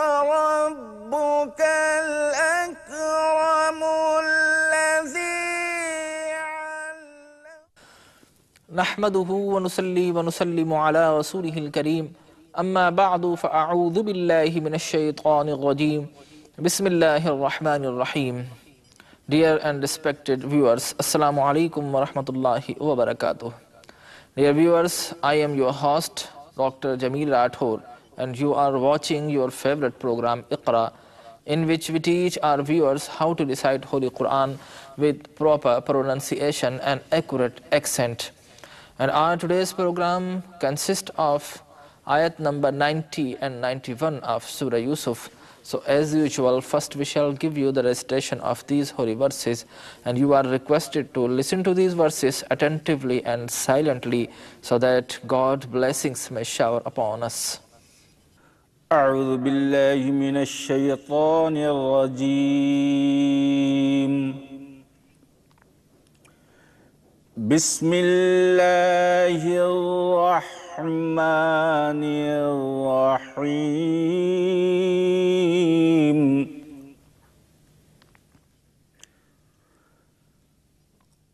ربك الأكرم الذي نحمده ونصلي ونسلم على رسوله الكريم أما بعد فأعوذ بالله من الشيطان الرجيم بسم الله الرحمن الرحيم. Dear and respected viewers, Assalamu alaikum wa rahmatullahi wa barakatuh. Dear viewers, I am your host Dr. Jameel Rathore and you are watching your favorite program Iqra, in which we teach our viewers how to recite Holy Quran with proper pronunciation and accurate accent. And our today's program consists of ayat number 90 and 91 of Surah Yusuf. So as usual, first we shall give you the recitation of these holy verses, and you are requested to listen to these verses attentively and silently so that God's blessings may shower upon us. أعوذ بالله من الشيطان الرجيم. بسم الله الرحمن الرحيم.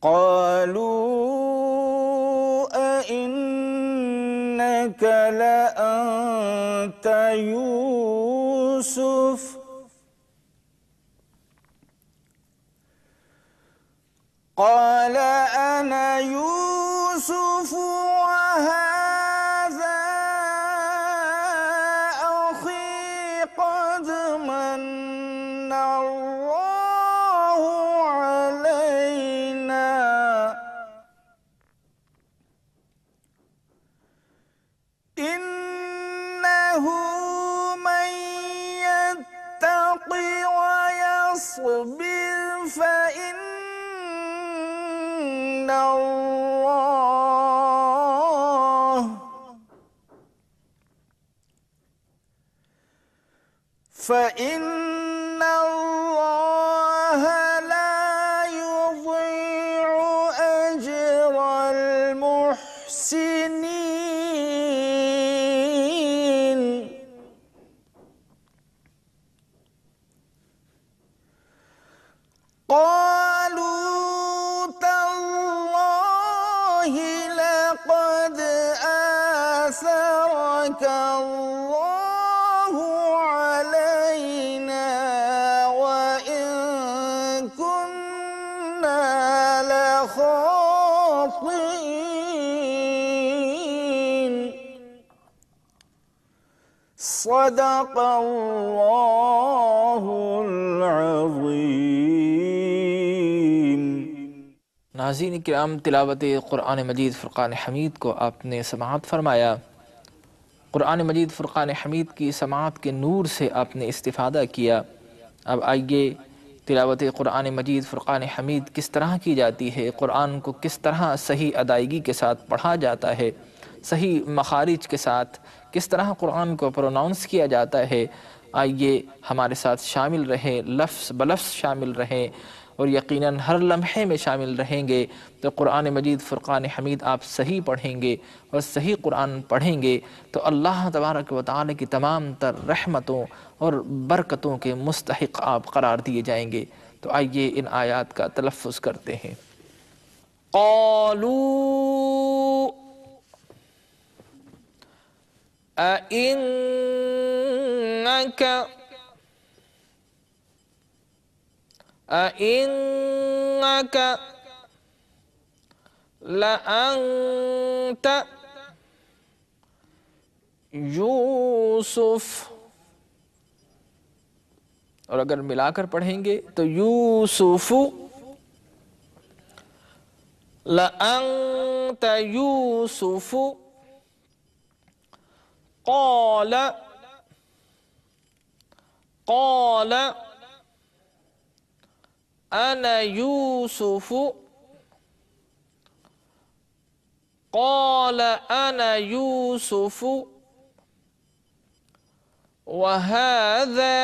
قالوا أئنك لأنت يوسف قال أنا يوسف وهذا أخي قد من الله علينا إنه من يتق ويصبر فإن الله لا يضيع أجر المحسنين. قالوا تالله لقد آثرك الله علينا وإن كنا لخاطئين. صدق الله العظيم. ناظرین کرام، تلاوت قرآن مجید فرقان حمید کو آپ نے سماعت فرمایا. قرآن مجید فرقان حمید کی سماعت کے نور سے آپ نے استفادہ کیا. اب آئیے تلاوت قرآن مجید فرقان حمید کس طرح کی جاتی ہے، قرآن کو کس طرح صحیح ادائیگی کے ساتھ پڑھا جاتا ہے، صحیح مخارج کے ساتھ کس طرح قرآن کو پروناؤنس کیا جاتا ہے، آئیے ہمارے ساتھ شامل رہیں، لفظ بلفظ شامل رہیں اور یقیناً ہر لمحے میں شامل رہیں گے تو قرآن مجید فرقان حمید آپ صحیح پڑھیں گے اور صحیح قرآن پڑھیں گے تو اللہ تبارک و تعالی کی تمام تر رحمتوں اور برکتوں کے مستحق آپ قرار دیے جائیں گے. تو آئیے ان آیات کا تلفظ کرتے ہیں. قالوا أئنك لأنت یوسف، اور اگر ملا کر پڑھیں گے تو یوسف، لأنت یوسف. قال أنا يوسف قال أنا يوسف وهذا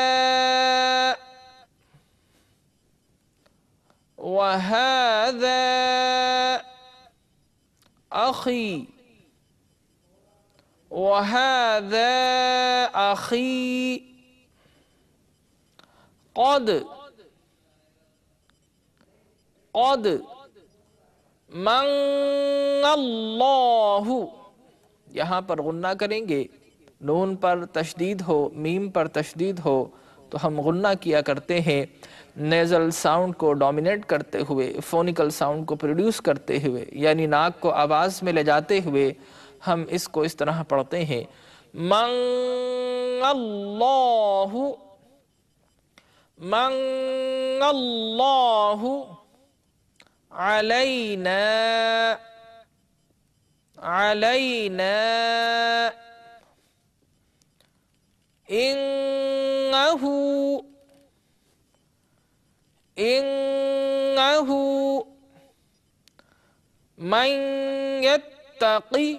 أخي وهذا أخي قد قد من اللہ، یہاں پر غنہ کریں گے، نون پر تشدید ہو، میم پر تشدید ہو تو ہم غنہ کیا کرتے ہیں، نیزل ساؤنڈ کو ڈومینیٹ کرتے ہوئے، فونیکل ساؤنڈ کو پروڈیوس کرتے ہوئے، یعنی ناک کو آواز میں لے جاتے ہوئے ہم اس کو اس طرح پڑھتے ہیں، من اللہ، من اللہ علینا، علینا انہ، انہ من یتقی،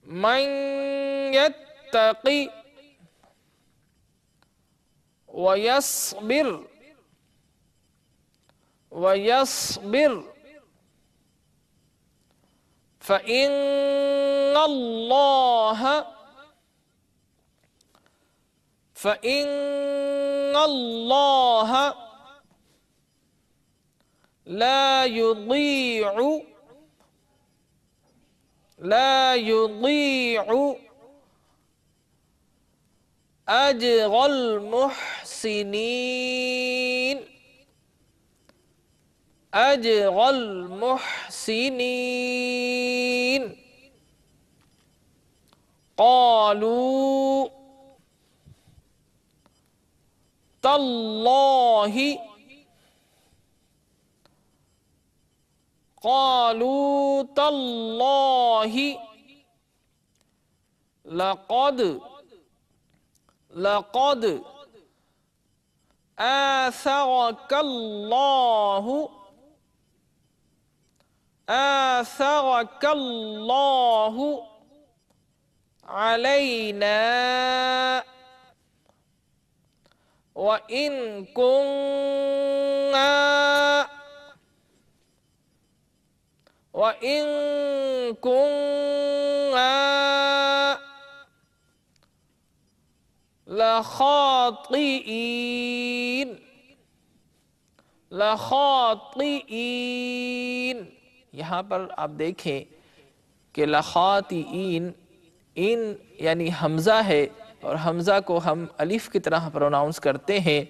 من یتقی ویصبر، ویصبر فإن اللہ، فإن اللہ لا يضيع، لا يضيع أجر المحسنين، أجر المحسنين. قالوا تالله، قالوا تالله لقد، لقد آثرك الله، آثرك الله علينا وإن كنا، وإن كنا لخاطئين، لخاطئين. یہاں پر آپ دیکھیں کہ لخاطئین، ان یعنی حمزہ ہے اور حمزہ کو ہم الف کی طرح پروناؤنس کرتے ہیں.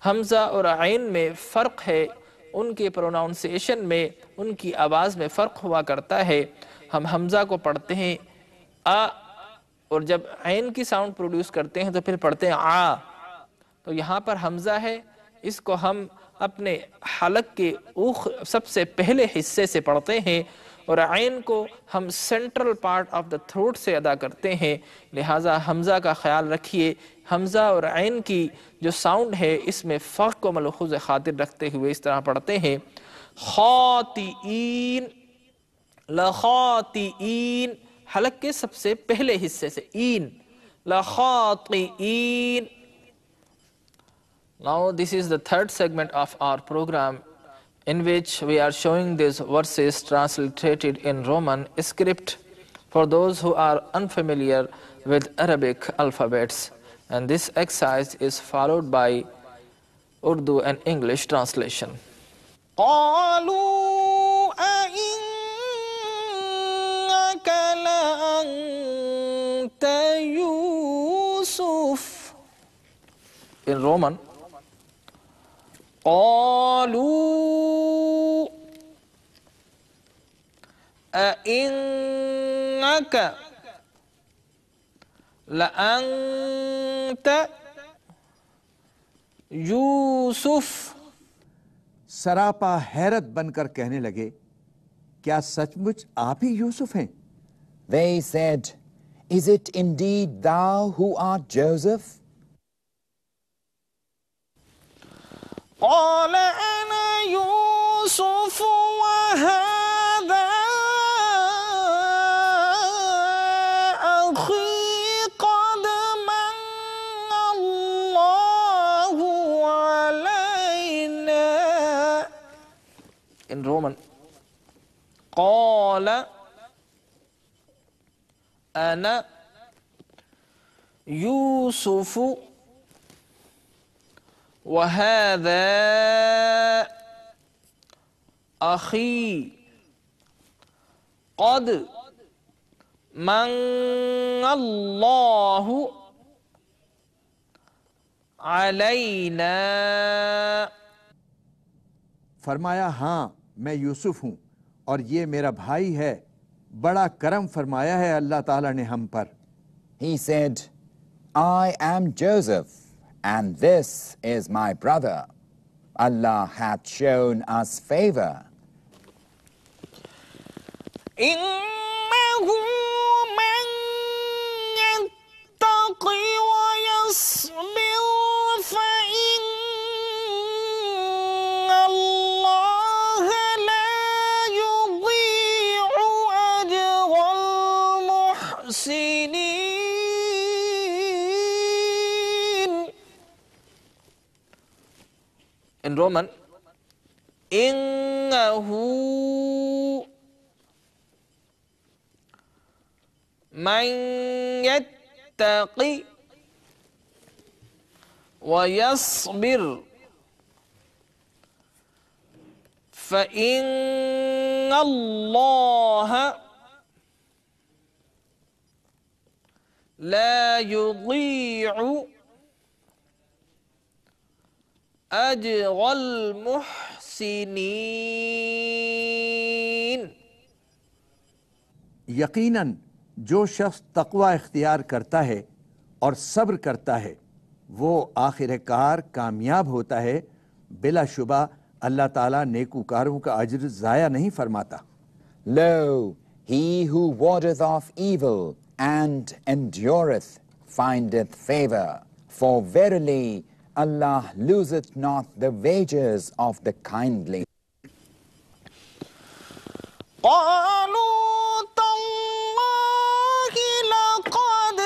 حمزہ اور عین میں فرق ہے، ان کے پروناؤنسیشن میں، ان کی آواز میں فرق ہوا کرتا ہے. ہم حمزہ کو پڑھتے ہیں آ، اور جب عین کی ساؤنڈ پروڈیوس کرتے ہیں تو پھر پڑھتے ہیں آ. تو یہاں پر حمزہ ہے، اس کو ہم اپنے حلق کے سب سے پہلے حصے سے پڑھتے ہیں، اور عین کو ہم central part of the throat سے ادا کرتے ہیں. لہٰذا حمزہ کا خیال رکھیے، حمزہ اور عین کی جو ساؤنڈ ہے اس میں فرق کو ملحوظ خاطر رکھتے ہوئے اس طرح پڑھتے ہیں خاطئین، لخاطئین، حلق کے سب سے پہلے حصے سے N, لخاطئین. Now this is the third segment of our program in which we are showing these verses translated in Roman script for those who are unfamiliar with Arabic alphabets, and this exercise is followed by Urdu and English translation. قالوا أئنك لأنت يوسف. In Roman, قالوا أئنك لأنت یوسف. سراپا حیرت بن کر کہنے لگے، کیا سچ مچ آپ ہی یوسف ہیں؟ They said, "Is it indeed thou who art Joseph?" قال أنا يوسف وهذا أخي قد من الله علينا. In Roman, قال أنا يوسف وَهَذَا أَخِي قَدْ مَنَّ اللَّهُ عَلَيْنَا. فرمایا ہاں میں یوسف ہوں اور یہ میرا بھائی ہے، بڑا کرم فرمایا ہے اللہ تعالیٰ نے ہم پر. He said, I am Joseph, and this is my brother. Allah hath shown us favor. إِنَّهُ مَن يَتَّقِ وَيَصْبِرْ فَإِنَّ اللَّهَ لَا يُضِيعُ أَجْرَ الْمُحْسِنِينَ. In Roman, إِنَّهُ مَن يَتَّقِ وَيَصْبِرْ فَإِنَّ اللَّهَ لَا يُضِيعُ أَجْرَ الْمُحْسِنِينَ. یقیناً جو شخص تقوی اختیار کرتا ہے اور صبر کرتا ہے وہ آخر کار کامیاب ہوتا ہے. بلا شبہ اللہ تعالیٰ نیکوکاروں کا اجر ضائع نہیں فرماتا. Lo, he who wardeth off evil and endureth findeth favor, for verily Allah loseth not the wages of the kindly. قالوا تالله لقد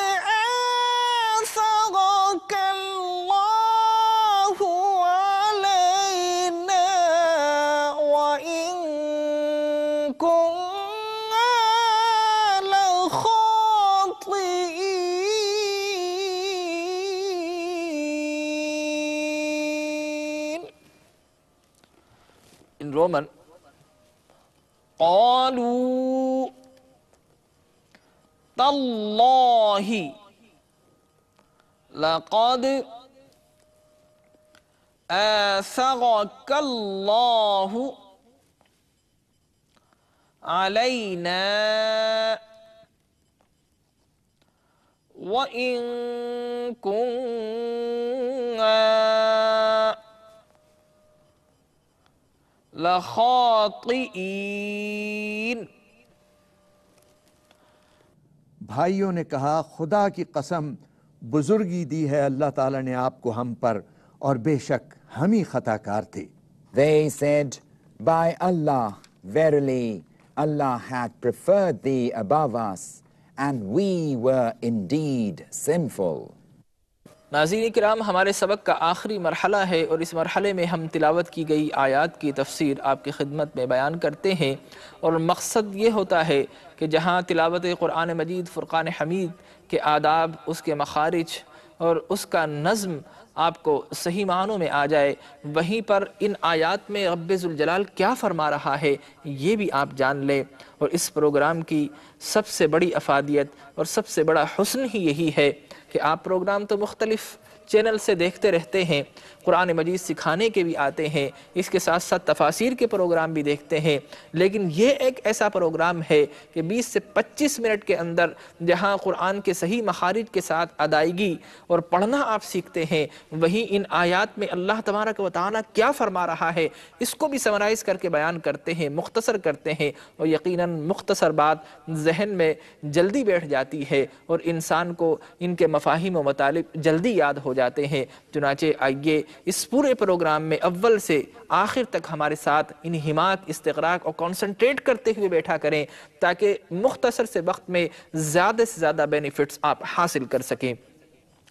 آثرك الله علينا وإن كنا لخاطئين. In Roman, قالوا تالله لقد آثرك الله علينا وإن كنا لخاطئین. بھائیوں نے کہا خدا کی قسم بزرگی دی ہے اللہ تعالیٰ نے آپ کو ہم پر اور بے شک ہم ہی خطا کار تھے. They said, By Allah, verily Allah had preferred thee above us, and we were indeed sinful. ناظرین کرام، ہمارے سبق کا آخری مرحلہ ہے اور اس مرحلے میں ہم تلاوت کی گئی آیات کی تفسیر آپ کی خدمت میں بیان کرتے ہیں، اور مقصد یہ ہوتا ہے کہ جہاں تلاوت قرآن مجید فرقان حمید کے آداب، اس کے مخارج اور اس کا نظم آپ کو صحیح معنوں میں آ جائے، وہیں پر ان آیات میں رب ذوالجلال کیا فرما رہا ہے یہ بھی آپ جان لیں. اور اس پروگرام کی سب سے بڑی افادیت اور سب سے بڑا حسن ہی یہی ہے کہ آپ پروگرام تو مختلف چینل سے دیکھتے رہتے ہیں، قرآن مجید سکھانے کے بھی آتے ہیں، اس کے ساتھ ساتھ تفاسیر کے پروگرام بھی دیکھتے ہیں، لیکن یہ ایک ایسا پروگرام ہے کہ 20 سے 25 منٹ کے اندر جہاں قرآن کے صحیح مخارج کے ساتھ ادائیگی اور پڑھنا آپ سیکھتے ہیں، وہیں ان آیات میں اللہ تبارک و تعالیٰ کیا فرما رہا ہے اس کو بھی سمرائز کر کے بیان کرتے ہیں، مختصر کرتے ہیں، اور یقیناً مختصر بات ذہن میں جلدی بیٹھ جاتی ہے اور انسان کو ان کے مفاہیم و مطالب جلدی یاد ہو جاتے ہیں۔ چنانچہ آئیے اس پورے پروگرام میں اول سے آخر تک ہمارے ساتھ انہماک، استغراق اور کنسنٹریٹ کرتے ہوئے بیٹھا کریں تاکہ مختصر سے وقت میں زیادہ سے زیادہ بینیفٹس آپ حاصل کر سکیں۔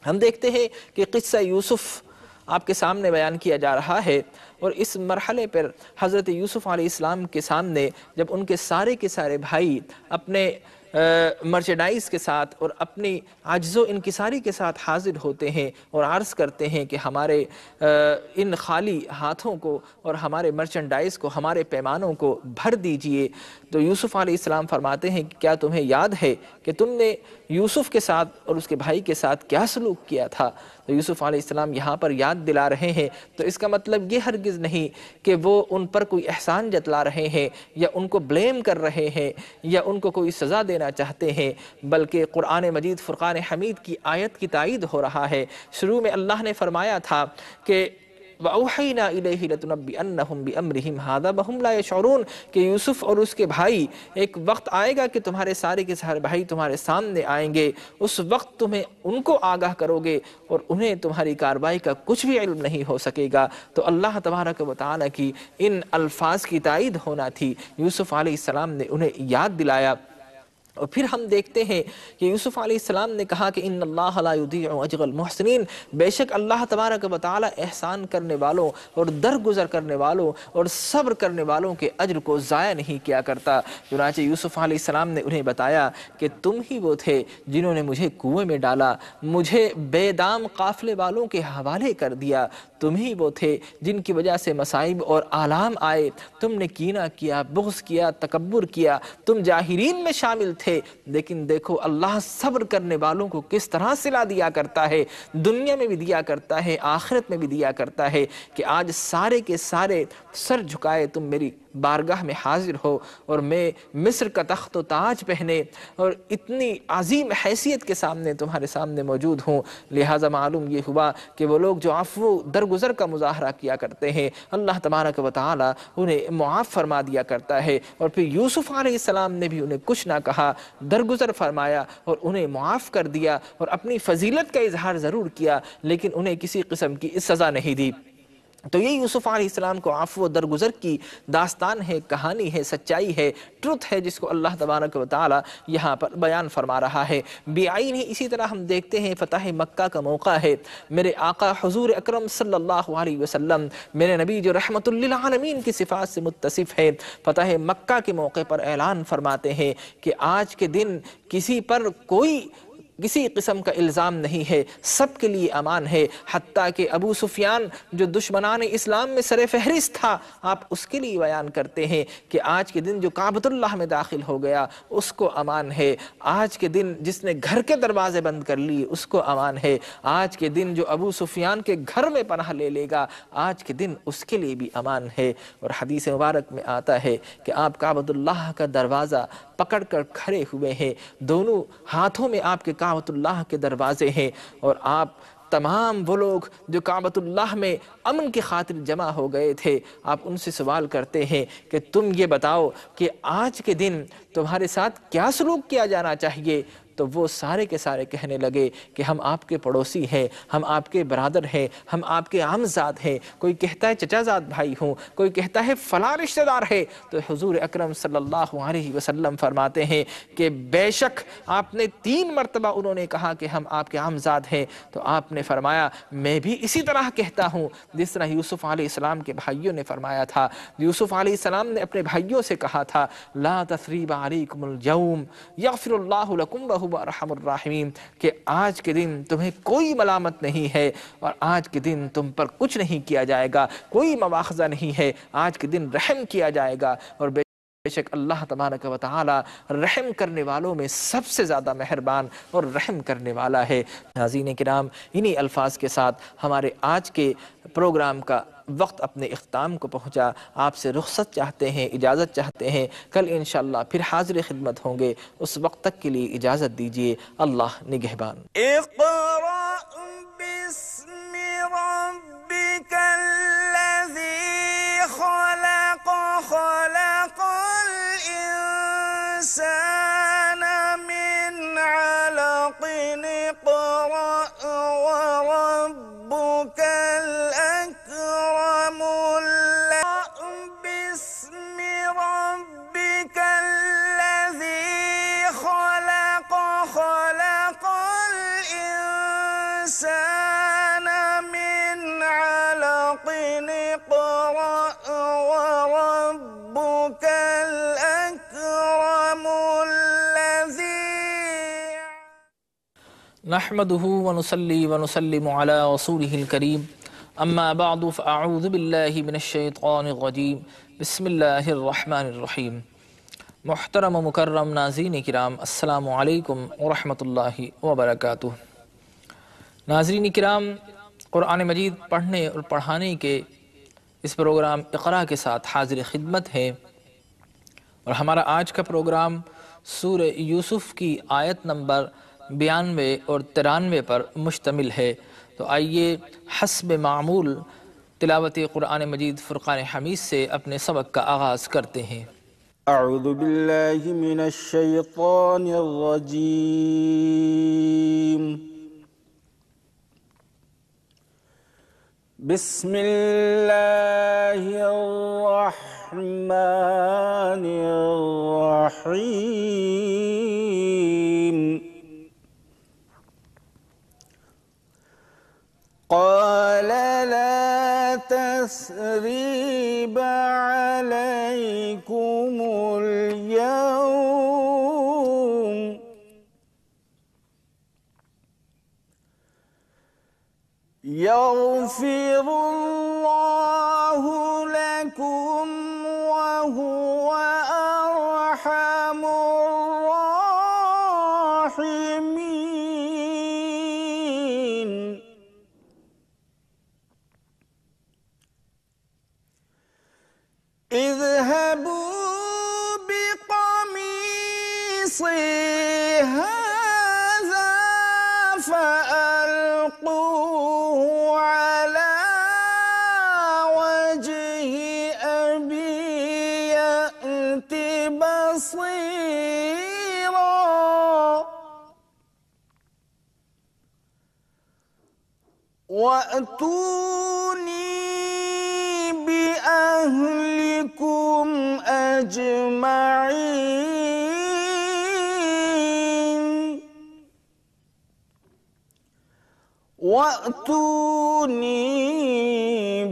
ہم دیکھتے ہیں کہ قصہ یوسف آپ کے سامنے بیان کیا جا رہا ہے، اور اس مرحلے پر حضرت یوسف علیہ السلام کے سامنے جب ان کے سارے بھائی اپنے مرچنڈائز کے ساتھ اور اپنی عجز و انکساری کے ساتھ حاضر ہوتے ہیں اور عرض کرتے ہیں کہ ہمارے ان خالی ہاتھوں کو اور ہمارے مرچنڈائز کو، ہمارے پیمانوں کو بھر دیجئے۔ تو یوسف علیہ السلام فرماتے ہیں کہ کیا تمہیں یاد ہے کہ تم نے یوسف کے ساتھ اور اس کے بھائی کے ساتھ کیا سلوک کیا تھا؟ تو یوسف علیہ السلام یہاں پر یاد دلا رہے ہیں، تو اس کا مطلب یہ ہرگز نہیں کہ وہ ان پر کوئی احسان جتلا رہے ہیں یا ان کو بلیم کر رہے ہیں یا ان کو کوئی سزا دینا چاہتے ہیں، بلکہ قرآن مجید فرقان حمید کی آیت کی تائید ہو رہا ہے۔ شروع میں اللہ نے فرمایا تھا کہ وَأَوْحَيْنَا إِلَيْهِ لَتُنَبِّئَنَّهُمْ بِأَمْرِهِمْ هَذَا وَهُمْ لَا يَشْعُرُونَ کہ یوسف اور اس کے بھائی ایک وقت آئے گا کہ تمہارے سارے کے سارے بھائی تمہارے سامنے آئیں گے، اس وقت تمہیں ان کو آگاہ کرو گے اور انہیں تمہاری کارروائی کا کچھ بھی علم نہیں ہو سکے گا۔ تو اللہ تبارک و تعالیٰ کی ان الفاظ کی تائید ہونا تھی، یوسف علیہ السلام نے انہیں یاد دلایا۔ اور پھر ہم دیکھتے ہیں کہ یوسف علیہ السلام نے کہا کہ ان اللہ لا یضیع اجر المحسنین، بے شک اللہ تبارک و تعالی احسان کرنے والوں اور درگزر کرنے والوں اور صبر کرنے والوں کے اجر کو ضائع نہیں کیا کرتا۔ چنانچہ یوسف علیہ السلام نے انہیں بتایا کہ تم ہی وہ تھے جنہوں نے مجھے کنویں میں ڈالا، مجھے بے دام قافلے والوں کے حوالے کر دیا، تم ہی وہ تھے جن کی وجہ سے مصائب اور آلام آئے، تم نے کینہ کیا، بغض کیا، تکبر کیا، تم جاہرین میں شامل تھے، لیکن دیکھو اللہ صبر کرنے والوں کو کس طرح صلہ دیا کرتا ہے، دنیا میں بھی دیا کرتا ہے، آخرت میں بھی دیا کرتا ہے، کہ آج سارے کے سارے سر جھکائے تم میری بارگاہ میں حاضر ہو اور میں مصر کا تخت و تاج پہنے اور اتنی عظیم حیثیت کے سامنے تمہارے سامنے موجود ہوں۔ لہٰذا معلوم یہ ہوا کہ وہ لوگ جو عفو درگزر کا مظاہرہ کیا کرتے ہیں، اللہ تبارک و تعالی انہیں معاف فرما دیا کرتا ہے۔ اور پھر یوسف علیہ السلام نے بھی انہیں کچھ نہ کہا، درگزر فرمایا اور انہیں معاف کر دیا اور اپنی فضیلت کا اظہار ضرور کیا، لیکن انہیں کسی قسم کی سزا نہیں دی۔ تو یہ یوسف علیہ السلام کو عفو و درگزر کی داستان ہے، کہانی ہے، سچائی ہے، ٹروتھ ہے، جس کو اللہ تبارک و تعالی یہاں پر بیان فرما رہا ہے۔ بعین ہی اسی طرح ہم دیکھتے ہیں فتح مکہ کا موقع ہے، میرے آقا حضور اکرم صلی اللہ علیہ وسلم، میرے نبی جو رحمت للعالمین کی صفات سے متصف ہے، فتح مکہ کے موقع پر اعلان فرماتے ہیں کہ آج کے دن کسی پر کسی قسم کا الزام نہیں ہے، سب کے لیے امان ہے، حتیٰ کہ ابو سفیان جو دشمنان اسلام میں سر فہرست تھا، آپ اس کے لیے بیان کرتے ہیں کہ آج کے دن جو کعبۃ اللہ میں داخل ہو گیا اس کو امان ہے، آج کے دن جس نے گھر کے دروازے بند کر لیے اس کو امان ہے، آج کے دن جو ابو سفیان کے گھر میں پناہ لے لے گا آج کے دن اس کے لیے بھی امان ہے۔ اور حدیث مبارک میں آتا ہے کہ آپ کعبۃ اللہ کا دروازہ پکڑ کر کھڑے ہوئے ہیں، دونوں ہاتھوں میں آپ کے کعبۃ اللہ کے دروازے ہیں، اور آپ تمام وہ لوگ جو کعبۃ اللہ میں امن کی خاطر جمع ہو گئے تھے، آپ ان سے سوال کرتے ہیں کہ تم یہ بتاؤ کہ آج کے دن تمہارے ساتھ کیا سلوک کیا جانا چاہیے؟ تو وہ سارے کے سارے کہنے لگے کہ ہم آپ کے پڑوسی ہیں، ہم آپ کے برادر ہیں، ہم آپ کے عمزاد ہیں، کوئی کہتا ہے چچا زاد بھائی ہوں، کوئی کہتا ہے فلاں رشتہ دار ہے۔ تو حضور اکرم صلی اللہ علیہ وسلم فرماتے ہیں کہ بے شک آپ نے 3 مرتبہ انہوں نے کہا کہ ہم آپ کے عمزاد ہیں، تو آپ نے فرمایا میں بھی اسی طرح کہتا ہوں جس طرح یوسف علیہ السلام کے بھائیوں نے فرمایا تھا۔ یوسف علیہ السلام نے اپنے بھائیوں سے کہا تھا لا تثریب علیکم اليوم یغفر اللہ لکم وہو ارحم الراحمین، کہ آج کے دن تمہیں کوئی ملامت نہیں ہے اور آج کے دن تم پر کچھ نہیں کیا جائے گا، کوئی مواخذہ نہیں ہے، آج کے دن رحم کیا جائے گا، اور بے شک اللہ تبارک و تعالی رحم کرنے والوں میں سب سے زیادہ مہربان اور رحم کرنے والا ہے۔ ناظرین کرام، انہی الفاظ کے ساتھ ہمارے آج کے پروگرام کا وقت اپنے اختتام کو پہنچا۔ آپ سے رخصت چاہتے ہیں، اجازت چاہتے ہیں، کل انشاءاللہ پھر حاضر خدمت ہوں گے، اس وقت تک کے لیے اجازت دیجیے، اللہ نگہبان۔ اقرأ باسم ربك الذي خلق خلق الإنسان من علق اقرأ وربك الأكرم باسم ربك الذي خلق خلق الإنسان من علق اقرأ وربك الأكرم الذي نحمده ونصلي ونسلم على رسوله الكريم اما بعد فاعوذ بالله من الشیطان الرجیم بسم اللہ الرحمن الرحیم۔ محترم و مکرم ناظرین کرام، السلام علیکم ورحمۃ اللہ وبرکاتہ۔ ناظرین کرام، قرآن مجید پڑھنے اور پڑھانے کے اس پروگرام اقرا کے ساتھ حاضر خدمت ہے، اور ہمارا آج کا پروگرام سورہ یوسف کی آیت نمبر 92 اور 93 پر مشتمل ہے۔ تو آئیے حسب معمول تلاوت قرآن مجید فرقان حمید سے اپنے سبق کا آغاز کرتے ہیں۔ اعوذ باللہ من الشیطان الرجیم، بسم اللہ الرحمن الرحیم۔ قال لا تثریب علیکم اليوم یغفر اللہ لکم وہو ارحم الراحمین۔ اذهبوا بقميصي هذا فألقوه على وجه أبي يأت بصيرا وأتوني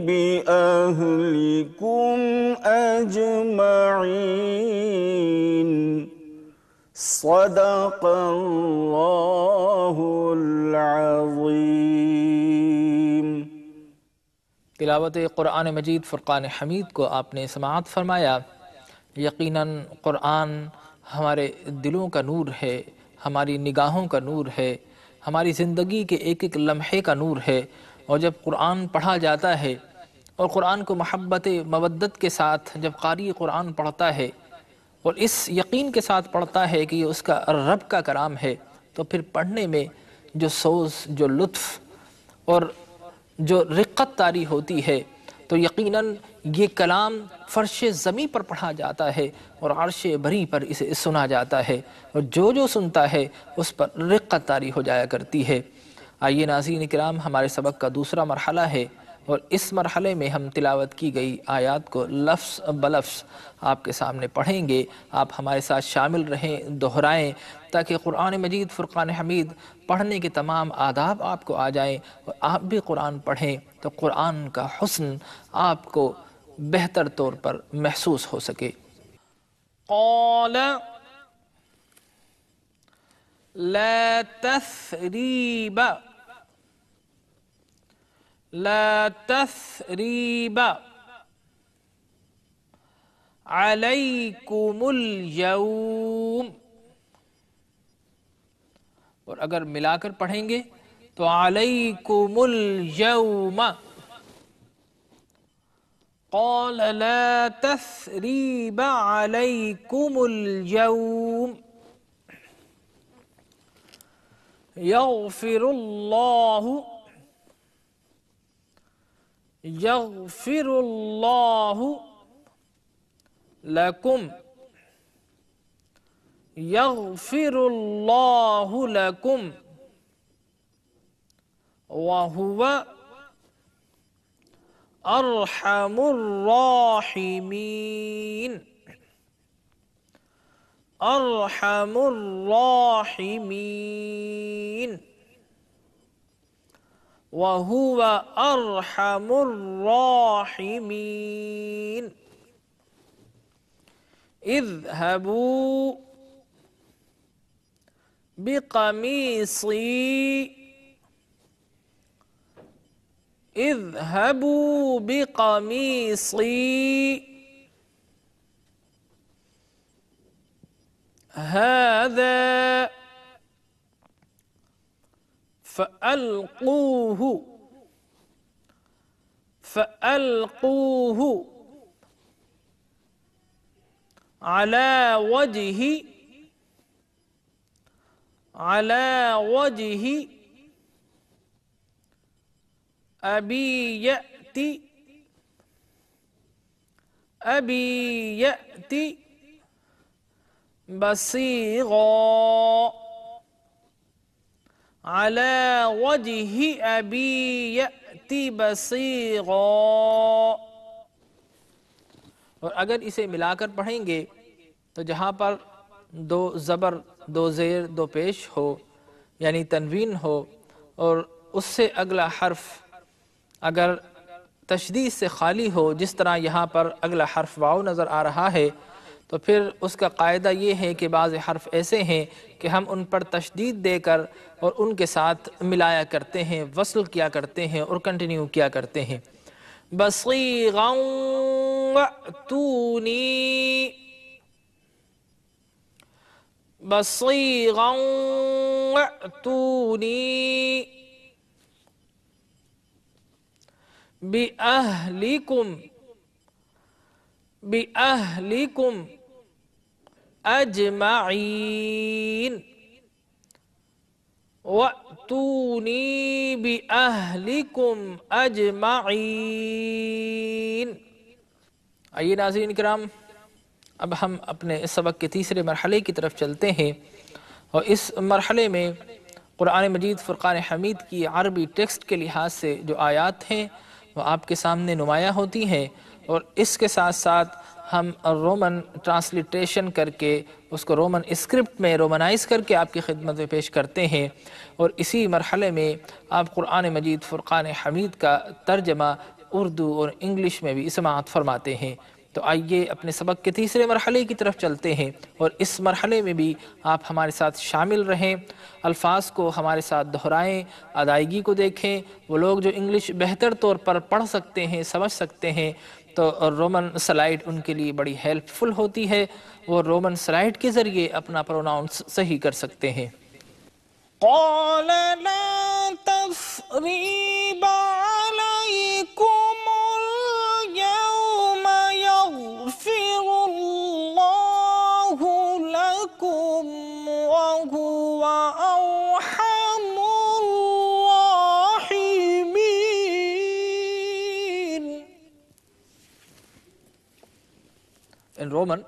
بأهلكم أجمعين صدق اللہ العظیم۔ تلاوت قرآن مجید فرقان حمید کو آپ نے سماعت فرمایا۔ یقیناً قرآن ہمارے دلوں کا نور ہے، ہماری نگاہوں کا نور ہے، ہماری زندگی کے ایک ایک لمحے کا نور ہے، اور جب قرآن پڑھا جاتا ہے اور قرآن کو محبت مودت کے ساتھ جب قاری قرآن پڑھتا ہے اور اس یقین کے ساتھ پڑھتا ہے کہ یہ اس کا رب کا کلام ہے، تو پھر پڑھنے میں جو سوز، جو لطف اور جو رقت طاری ہوتی ہے، تو یقیناً یہ کلام فرش زمیں پر پڑھا جاتا ہے اور عرش بری پر اسے سنا جاتا ہے، اور جو سنتا ہے اس پر رقت طاری ہو جایا کرتی ہے۔ آئیے ناظرین کرام، ہمارے سبق کا دوسرا مرحلہ ہے، اور اس مرحلے میں ہم تلاوت کی گئی آیات کو لفظ بلفظ آپ کے سامنے پڑھیں گے۔ آپ ہمارے ساتھ شامل رہیں، دہرائیں، تاکہ قرآن مجید فرقان حمید پڑھنے کے تمام آداب آپ کو آ جائیں اور آپ بھی قرآن پڑھیں تو قرآن کا حسن آپ کو بہتر طور پر محسوس ہو سکے۔ قال لا تثریب علیکم اليوم، اور اگر ملا کر پڑھیں گے تو علیکم اليوم۔ قال لا تثریب علیکم اليوم یغفر اللہ لکم یغفر اللہ لکم وہو ارحم الراحمین۔ ارحم الراحمین وَهُوَ أَرْحَمُ الراحمین۔ اذهبوا بقمیصی اذهبوا بقمیصی هذا فألقوه على وجه أبي يأتي بصيغا على وجه أبي يأتي بصيغا. اور اگر اسے ملا کر پڑھیں گے تو جہاں پر دو زبر دو زیر دو پیش ہو یعنی تنوین ہو اور اس سے اگلا حرف اگر تشدید سے خالی ہو جس طرح یہاں پر اگلا حرف واو نظر آ رہا ہے تو پھر اس کا قاعدہ یہ ہے کہ بعض حرف ایسے ہیں کہ ہم ان پر تشدید دے کر اور ان کے ساتھ ملایا کرتے ہیں وصل کیا کرتے ہیں اور کنٹینیو کیا کرتے ہیں. بصیغا وَأْتُونِي بصیغا وَأْتُونِي بِأَهْلِكُمْ أَجْمَعِينَ وَأْتُونِي بِأَهْلِكُمْ أَجْمَعِينَ. آئیے ناظرین کرام، اب ہم اپنے اس سبق کے تیسرے مرحلے کی طرف چلتے ہیں، اور اس مرحلے میں قرآن مجید فرقان حمید کی عربی ٹیکسٹ کے لحاظ سے جو آیات ہیں وہ آپ کے سامنے نمایاں ہوتی ہیں، اور اس کے ساتھ ساتھ ہم رومن ٹرانسلیٹریشن کر کے اس کو رومن اسکرپٹ میں رومنائز کر کے آپ کی خدمت میں پیش کرتے ہیں، اور اسی مرحلے میں آپ قرآن مجید فرقان حمید کا ترجمہ اردو اور انگلش میں بھی سماعت فرماتے ہیں. تو آئیے اپنے سبق کے تیسرے مرحلے کی طرف چلتے ہیں، اور اس مرحلے میں بھی آپ ہمارے ساتھ شامل رہیں، الفاظ کو ہمارے ساتھ دہرائیں، ادائیگی کو دیکھیں. وہ لوگ جو انگلش بہتر طور پر پڑھ سکتے ہیں سمجھ سکتے ہیں تو رومن سلائیڈ ان کے لیے بڑی ہیلپ فل ہوتی ہے، وہ رومن سلائیڈ کے ذریعے اپنا پروناؤنس صحیح کر سکتے ہیں. قال لا تثریب علیکم اليوم یغفر اللہ لکم وہو ارحم الراحمین. In Roman,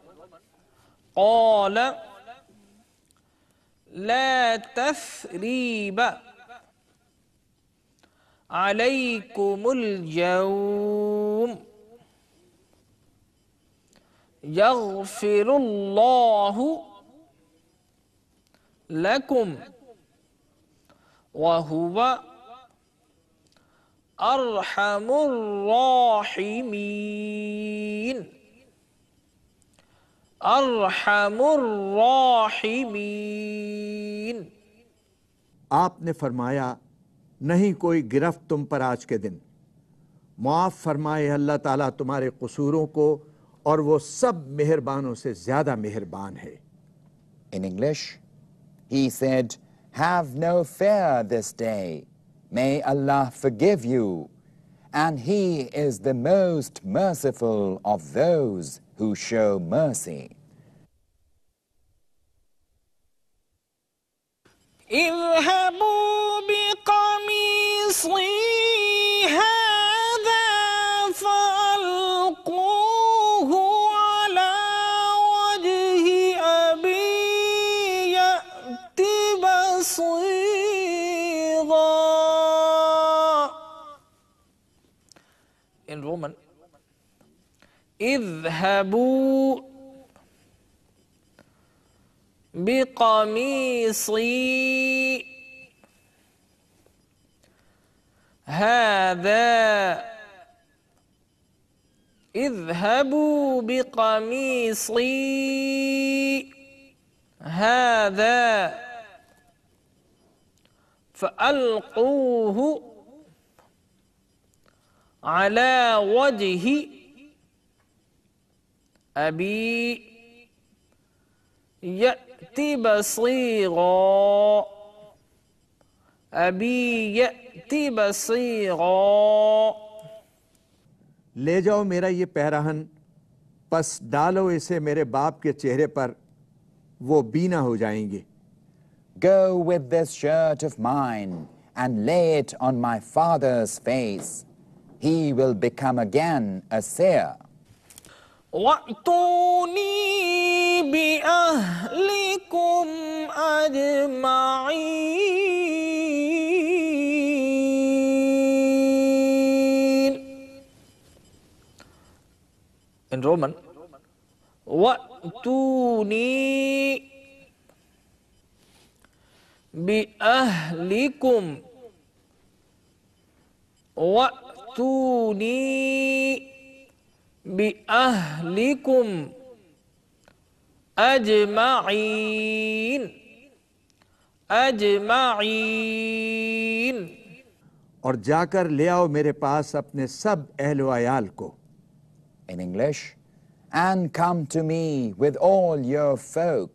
قال لا تثريب عليكم اليوم يغفر الله لكم وهو أرحم الراحمين. ارحم الراحمین. آپ نے فرمایا نہیں کوئی گرفت تم پر آج کے دن، معاف فرمائے اللہ تعالیٰ تمہارے قصوروں کو اور وہ سب مہربانوں سے زیادہ مہربان ہے. In English, he said, "Have no fear this day. May Allah forgive you, and He is the most merciful of those who show mercy." اذهبوا بقميصي هذا فألقوه على وجه أبي يأت بصيغا. In Roman, اذهبوا بقميصي هذا اذهبوا بقميصي هذا فَأَلْقُوهُ عَلَى وَجْهِ أَبِي يَأْتِ بَصِيرًا أَبِي يَأْتِ بَصِيرًا۔ لے جاؤ میرا یہ پیراہن، پس ڈالو اسے میرے باپ کے چہرے پر، وہ بینا ہو جائیں گے۔ Go with this shirt of mine and lay it on my father's face. He will become again a seer. وَأْتُونِي بِأَهْلِكُمْ أَجْمَعِينَ۔ In Roman, وَأْتُونِي بِأَهْلِكُمْ وَأْتُونِي بِأَهْلِكُمْ أَجْمَعِينَ أَجْمَعِينَ۔ اور جا کر لے آؤ میرے پاس اپنے سب اہل و عیال کو۔ In English, and come to me with all your folk.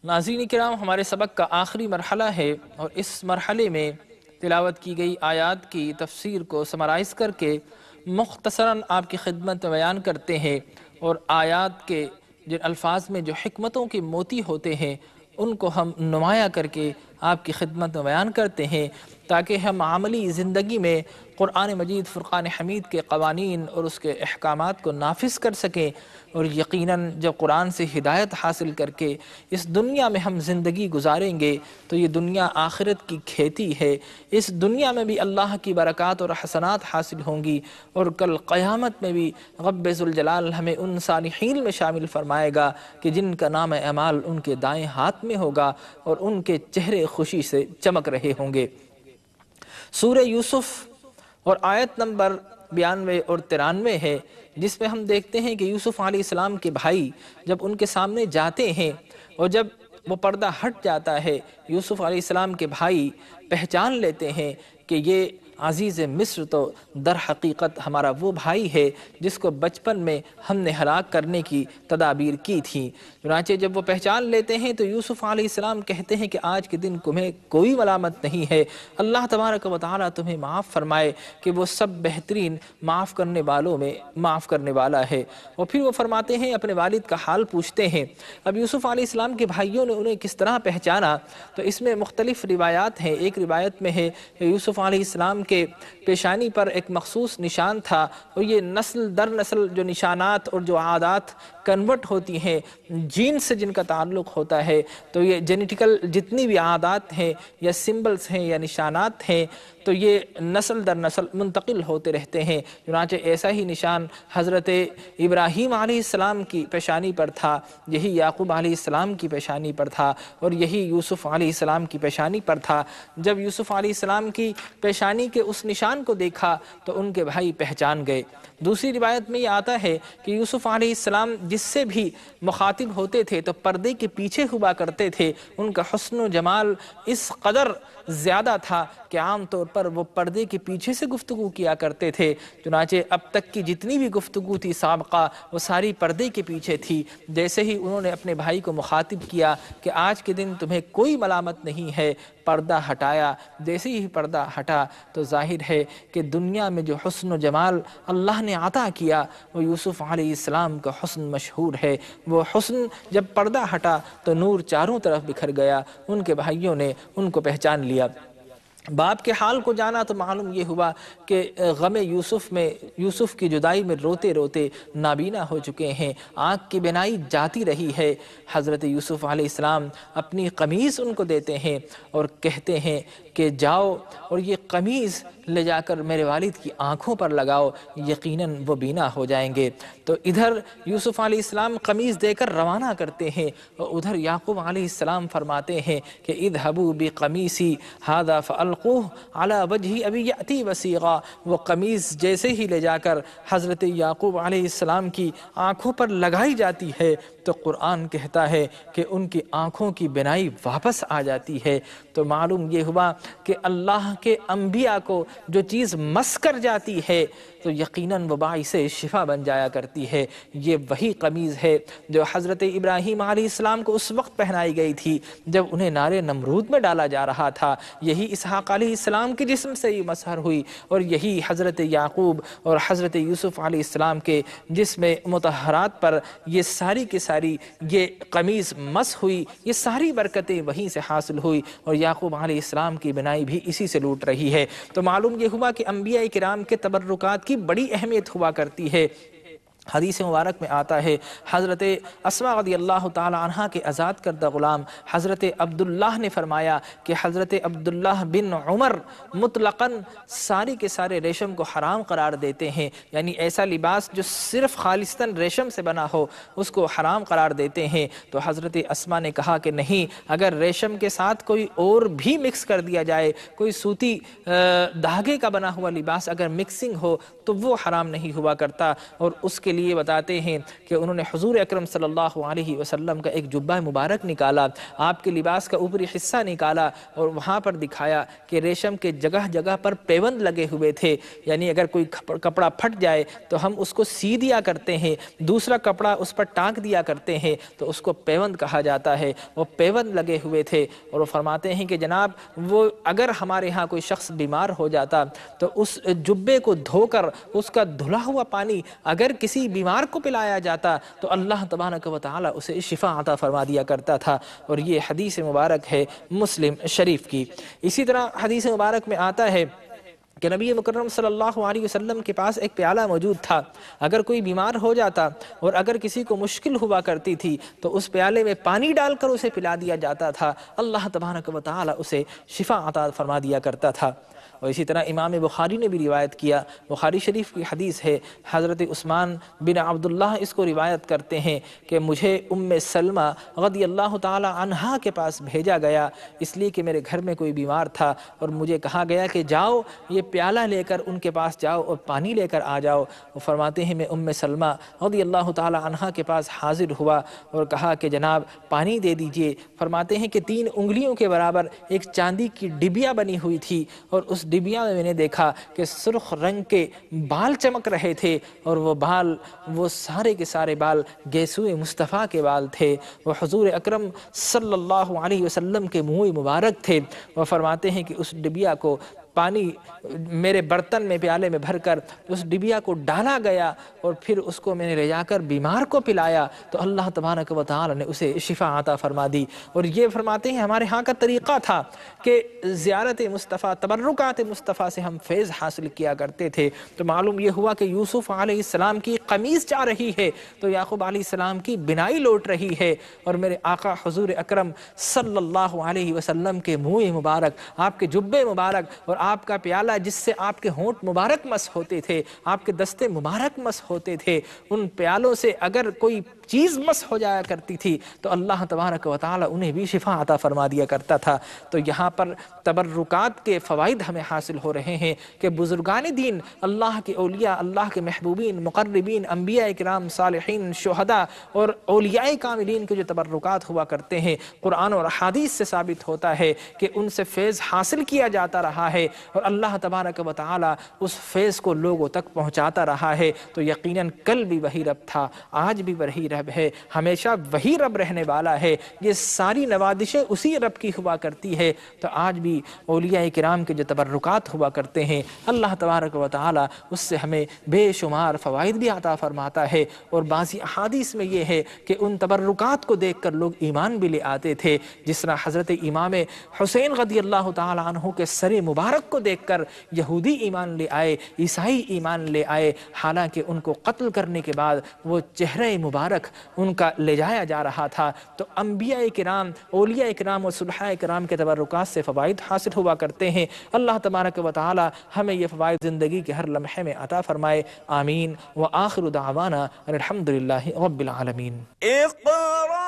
ناظرین کرام، ہمارے سبق کا آخری مرحلہ ہے، اور اس مرحلے میں تلاوت کی گئی آیات کی تفسیر کو سمرائز کر کے مختصراً آپ کی خدمت میں بیان کرتے ہیں، اور آیات کے جن الفاظ میں جو حکمتوں کے موتی ہوتے ہیں ان کو ہم نمایاں کر کے آپ کی خدمت میں بیان کرتے ہیں، تاکہ ہم عملی زندگی میں قرآن مجید فرقان حمید کے قوانین اور اس کے احکامات کو نافذ کر سکیں، اور یقیناً جب قرآن سے ہدایت حاصل کر کے اس دنیا میں ہم زندگی گزاریں گے تو یہ دنیا آخرت کی کھیتی ہے، اس دنیا میں بھی اللہ کی برکات اور حسنات حاصل ہوں گی، اور کل قیامت میں بھی رب ذوالجلال ہمیں ان صالحین میں شامل فرمائے گا کہ جن کا نام اعمال ان کے دائیں ہاتھ میں ہوگا اور ان کے چہرے خوشی سے چمک رہے ہوں گے۔ سورہ یوسف اور آیت نمبر 92 اور 93 ہے، جس میں ہم دیکھتے ہیں کہ یوسف علیہ السلام کے بھائی جب ان کے سامنے جاتے ہیں اور جب وہ پردہ ہٹ جاتا ہے، یوسف علیہ السلام کے بھائی پہچان لیتے ہیں کہ یہ عزیز مصر تو در حقیقت ہمارا وہ بھائی ہے جس کو بچپن میں ہم نے ہلاک کرنے کی تدابیر کی تھی۔ چنانچہ جب وہ پہچان لیتے ہیں تو یوسف علیہ السلام کہتے ہیں کہ آج کے دن تمہیں کوئی ملامت نہیں ہے، اللہ تبارک و تعالیٰ تمہیں معاف فرمائے کہ وہ سب بہترین معاف کرنے والوں میں معاف کرنے والا ہے۔ اور پھر وہ فرماتے ہیں، اپنے والد کا حال پوچھتے ہیں۔ اب یوسف علیہ السلام کے بھائیوں نے انہیں کس طرح پہچانا، تو اس میں مختلف روایات ہیں۔ ایک روایت میں ہے کہ یوسف علیہ السلام کے پیشانی پر ایک مخصوص نشان تھا، اور یہ نسل در نسل جو نشانات اور جو عادات کنورٹ ہوتی ہیں جین سے جن کا تعلق ہوتا ہے، تو یہ جینیٹیکل جتنی بھی عادات ہیں یا سمبلز ہیں یا نشانات ہیں تو یہ نسل در نسل منتقل ہوتے رہتے ہیں۔ چنانچہ ایسا ہی نشان حضرت ابراہیم علیہ السلام کی پیشانی پر تھا، یہی یعقوب علیہ السلام کی پیشانی پر تھا، اور یہی یوسف علیہ السلام کی پیشانی پر تھا۔ جب یوسف علیہ السلام کی پیشانی کے اس نشان کو دیکھا تو ان کے بھائی پہچان گئے۔ دوسری روایت میں یہ آتا ہے کہ یوسف علیہ السلام جس سے بھی مخاطب ہوتے تھے تو پردے کے پیچھے ہوا کرتے تھے، ان کا حسن و جمال اس قدر زیادہ تھا کہ عام طور پر وہ پردے کے پیچھے سے گفتگو کیا کرتے تھے۔ چنانچہ اب تک کی جتنی بھی گفتگو تھی سابقہ وہ ساری پردے کے پیچھے تھی۔ جیسے ہی انہوں نے اپنے بھائی کو مخاطب کیا کہ آج کے دن تمہیں کوئی ملامت نہیں ہے، پردہ ہٹایا، جیسے ہی پردہ ہٹا تو ظاہر ہے کہ دنیا میں جو حسن و جمال اللہ نے عطا کیا وہ یوسف علیہ السلام کا حسن مشہور ہے۔ وہ حسن جب پردہ ہٹا تو نور چاروں طرف بکھر گیا، ان کے بھائیوں نے ان کو پہچان لیا۔ باپ کے حال کو جانا تو معلوم یہ ہوا کہ غم یوسف کی جدائی میں روتے روتے نابینا ہو چکے ہیں، آنکھ کی بینائی جاتی رہی ہے۔ حضرت یوسف علیہ السلام اپنی قمیض ان کو دیتے ہیں اور کہتے ہیں کہ جاؤ اور یہ قمیض لے جا کر میرے والد کی آنکھوں پر لگاؤ، یقیناً وہ بینا ہو جائیں گے۔ تو ادھر یوسف علیہ السلام قمیض دے کر روانہ کرتے ہیں، اور ادھر یعقوب علیہ السلام فرماتے ہیں کہ اذهبوا بقمیصی ھذا فألقوه فَأَلْقُوهُ عَلَى وَجْهِ أَبِي يَأْتِي بَصِيرًا، وہ قمیص جیسے ہی لے جا کر حضرت یعقوب علیہ السلام کی آنکھوں پر لگائی جاتی ہے تو قرآن کہتا ہے کہ ان کی آنکھوں کی بینائی واپس آ جاتی ہے۔ تو معلوم یہ ہوا کہ اللہ کے انبیاء کو جو چیز مس کر جاتی ہے تو یقیناً وہ باعث شفا بن جایا کرتی ہے۔ یہ وہی قمیض ہے جو حضرت ابراہیم علیہ السلام کو اس وقت پہنائی گئی تھی جب انہیں نار نمرود میں ڈالا جا رہا تھا، یہی اسحاق علیہ السلام کے جسم سے یہ مسحر ہوئی، اور یہی حضرت یعقوب اور حضرت یوسف علیہ السلام کے جسم مطہرات پر یہ ساری کی ساری یہ قمیض مس ہوئی۔ یہ ساری برکتیں وہیں سے حاصل ہوئی اور یعقوب علیہ السلام کی بنائی بھی اسی سے لوٹ رہی ہے۔ تو معلوم یہ ہوا کہ انبیاء کرام کے تبرکات کی بڑی اہمیت ہوا کرتی ہے۔ حدیث مبارک میں آتا ہے حضرت اسماء رضی اللہ تعالی عنہ کے آزاد کردہ غلام حضرت عبداللہ نے فرمایا کہ حضرت عبداللہ بن عمر مطلقاً سارے کے سارے ریشم کو حرام قرار دیتے ہیں، یعنی ایسا لباس جو صرف خالصتاً ریشم سے بنا ہو اس کو حرام قرار دیتے ہیں۔ تو حضرت اسماء نے کہا کہ نہیں، اگر ریشم کے ساتھ کوئی اور بھی مکس کر دیا جائے، کوئی سوتی دھاگے کا بنا ہوا لباس اگر مکسنگ ہو تو وہ حرام نہیں ہوا کرتا۔ اور اس کے لیے بتاتے ہیں کہ انہوں نے حضور اکرم صلی اللہ علیہ وسلم کا ایک جبہ مبارک نکالا، آپ کے لباس کا اوپری حصہ نکالا اور وہاں پر دکھایا کہ ریشم کے جگہ جگہ پر پیوند لگے ہوئے تھے، یعنی اگر کوئی کپڑا پھٹ جائے تو ہم اس کو سی دیا کرتے ہیں، دوسرا کپڑا اس پر ٹانک دیا کرتے ہیں تو اس کو پیوند کہا جاتا ہے، وہ پیوند لگے ہوئے تھے۔ اور وہ فرماتے ہیں کہ جناب وہ اگر ہمارے ہاں کوئی شخص بیمار ہو جاتا تو اس جبے کو دھو کر اس کا دھلا ہوا پانی اگر کسی بیمار کو پلایا جاتا تو اللہ تبارک و تعالی اسے شفا عطا فرما دیا کرتا تھا۔ اور یہ حدیث مبارک ہے مسلم شریف کی۔ اسی طرح حدیث مبارک میں آتا ہے کہ نبی مکرم صلی اللہ علیہ وسلم کے پاس ایک پیالہ موجود تھا، اگر کوئی بیمار ہو جاتا اور اگر کسی کو مشکل ہوا کرتی تھی تو اس پیالے میں پانی ڈال کر اسے پلا دیا جاتا تھا، اللہ تبارک و تعالی اسے شفا عطا فرما دیا کرتا تھا۔ اور اسی طرح امام بخاری نے بھی روایت کیا، بخاری شریف کی حدیث ہے، حضرت عثمان بن عبداللہ اس کو روایت کرتے ہیں کہ مجھے ام سلمہ رضی اللہ تعالی عنہا کے پاس بھیجا گیا اس لیے کہ میرے گھر میں کوئی بیمار تھا، اور مجھے کہا گیا کہ جاؤ یہ پیالہ لے کر ان کے پاس جاؤ اور پانی لے کر آ جاؤ۔ وہ فرماتے ہیں میں ام سلمہ رضی اللہ تعالی عنہا کے پاس حاضر ہوا اور کہا کہ جناب پانی دے دیجئے۔ فرماتے ہیں کہ 3 انگلیوں کے برابر ایک چاندی کی ڈبیا بنی ہوئی تھی، اور اس ڈبیا میں نے دیکھا کہ سرخ رنگ کے بال چمک رہے تھے، اور وہ بال وہ سارے کے سارے بال گیسوئے مصطفیٰ کے بال تھے، وہ حضور اکرم صلی اللہ علیہ وسلم کے منہ مبارک تھے۔ وہ فرماتے ہیں کہ اس ڈبیا کو پانی میرے برتن میں پیالے میں بھر کر اس ڈبیا کو ڈالا گیا اور پھر اس کو میں نے لے جا کر بیمار کو پلایا تو اللہ تبارک و تعالی نے اسے شفا عطا فرما دی۔ اور یہ فرماتے ہیں ہمارے ہاں کا طریقہ تھا کہ زیارت مصطفیٰ تبرکات مصطفیٰ سے ہم فیض حاصل کیا کرتے تھے۔ تو معلوم یہ ہوا کہ یوسف علیہ السلام کی قمیص جا رہی ہے تو یعقوب علیہ السلام کی بنائی لوٹ رہی ہے، اور میرے آقا حضور اکرم صلی اللہ علیہ وسلم کے منہ مبارک، آپ کے جبے مبارک اور آپ کا پیالہ جس سے آپ کے ہونٹ مبارک مس ہوتے تھے، آپ کے دستے مبارک مس ہوتے تھے، ان پیالوں سے اگر کوئی چیز مس ہو جایا کرتی تھی تو اللہ تبارک و تعالی انہیں بھی شفا عطا فرما دیا کرتا تھا۔ تو یہاں پر تبرکات کے فوائد ہمیں حاصل ہو رہے ہیں کہ بزرگان دین، اللہ کے اولیاء، اللہ کے محبوبین، مقربین، انبیاء کرام، صالحین، شہداء اور اولیاء کاملین کے جو تبرکات ہوا کرتے ہیں قرآن اور احادیث سے ثابت ہوتا ہے کہ ان سے فیض حاصل کیا جاتا رہا ہے، اور اللہ تبارک و تعالی اس فیض کو لوگوں تک پہنچاتا رہا ہے۔ تو یقیناً کل بھی وہی رب تھا، آج بھی وہی رب ہے، ہمیشہ وہی رب رہنے والا ہے، یہ ساری نوازشیں اسی رب کی ہوا کرتی ہے۔ تو آج بھی اولیاء کرام کے جو تبرکات ہوا کرتے ہیں اللہ تبارک و تعالی اس سے ہمیں بے شمار فوائد بھی عطا فرماتا ہے۔ اور بعضی احادیث میں یہ ہے کہ ان تبرکات کو دیکھ کر لوگ ایمان بھی لے آتے تھے، جس طرح حضرت امام حسین رضی اللہ تعالی عنہ کے سر مبارک کو دیکھ کر یہودی ایمان لے آئے، عیسائی ایمان لے آئے، حالانکہ ان کو قتل کرنے کے بعد وہ چہرہ مبارک ان کا لے جایا جا رہا تھا۔ تو انبیاء کرام، اولیاء کرام اور صلحاء کرام کے تبرکات سے فوائد حاصل ہوا کرتے ہیں۔ اللہ تبارک و تعالی ہمیں یہ فوائد زندگی کے ہر لمحے میں عطا فرمائے، آمین۔ وآخر دعوانا الحمدللہ رب العالمین۔ اقرأ